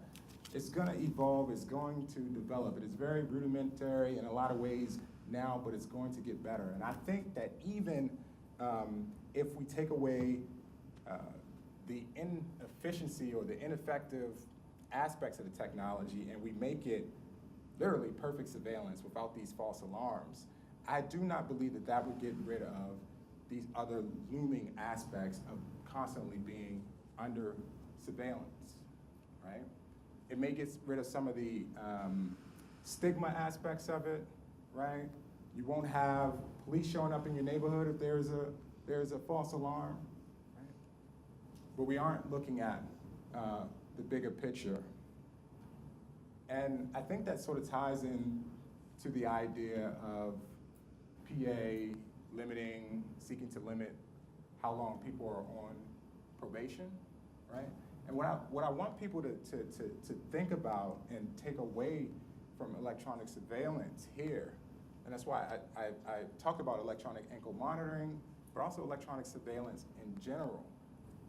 evolve, it's going to develop. It is very rudimentary in a lot of ways now, but it's going to get better. And I think that even if we take away the inefficiency or the ineffective aspects of the technology and we make it literally perfect surveillance without these false alarms, I do not believe that that would get rid of these other looming aspects of constantly being under surveillance, right? It may get rid of some of the stigma aspects of it, right? You won't have police showing up in your neighborhood if there's a false alarm, right? But we aren't looking at the bigger picture. And I think that sort of ties in to the idea of PA seeking to limit how long people are on probation, right? And what I want people to think about and take away from electronic surveillance here, and that's why I talk about electronic ankle monitoring, but also electronic surveillance in general.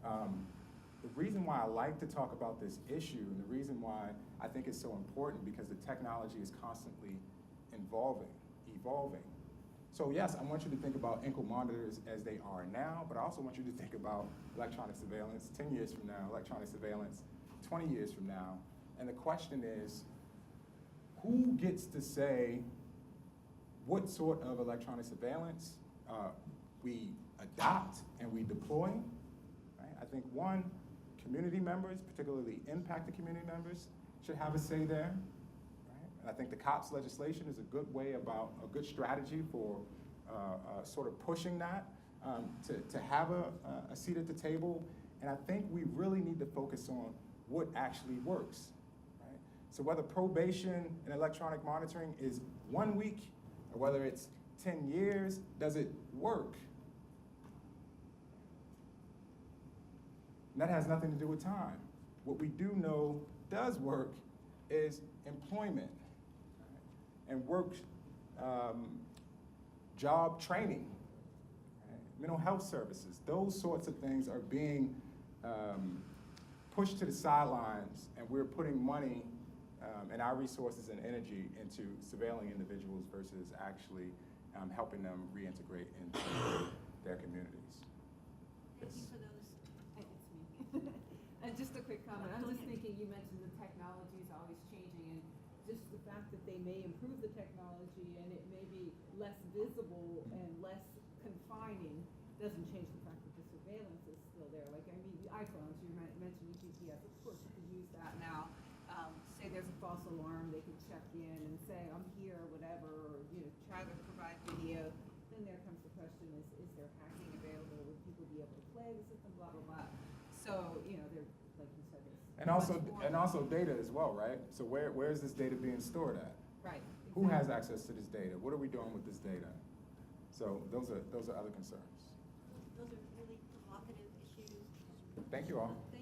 The reason why I like to talk about this issue and the reason why I think it's so important because the technology is constantly evolving. So yes, I want you to think about ankle monitors as they are now, but I also want you to think about electronic surveillance 10 years from now, electronic surveillance 20 years from now. And the question is, who gets to say what sort of electronic surveillance we adopt and we deploy? Right? I think one, community members, particularly impacted community members, should have a say there. And I think the COPS legislation is a good way about, a good strategy for sort of pushing that, to have a seat at the table. And I think we really need to focus on what actually works, right? So whether probation and electronic monitoring is 1 week, or whether it's 10 years, does it work? And that has nothing to do with time. What we do know does work is employment, and work, job training, right? Mental health services. Those sorts of things are being pushed to the sidelines, and we're putting money and our resources and energy into surveilling individuals versus actually helping them reintegrate into their communities. Thank you Yes. for those. Hey, it's me. And just a quick comment. I Go was ahead. thinking, you mentioned the technology is always changing, and just the fact that they may improve the technology and it may be less visible and less confining doesn't change the fact that the surveillance is still there. Like, I mean, the iPhones, you mentioned GPS, of course you could use that now. Say there's a false alarm, they could check in and say, I'm here, whatever, or, you know, try to provide video. Then there comes the question, is there hacking available? Would people be able to play the system, blah, blah, blah. So, you know, they're, like you said, there's And also much more- data as well, right? So where is this data being stored at? Right. Who has exactly. access to this data? What are we doing with this data? So those are other concerns. Those are really provocative issues. Thank you all. Thank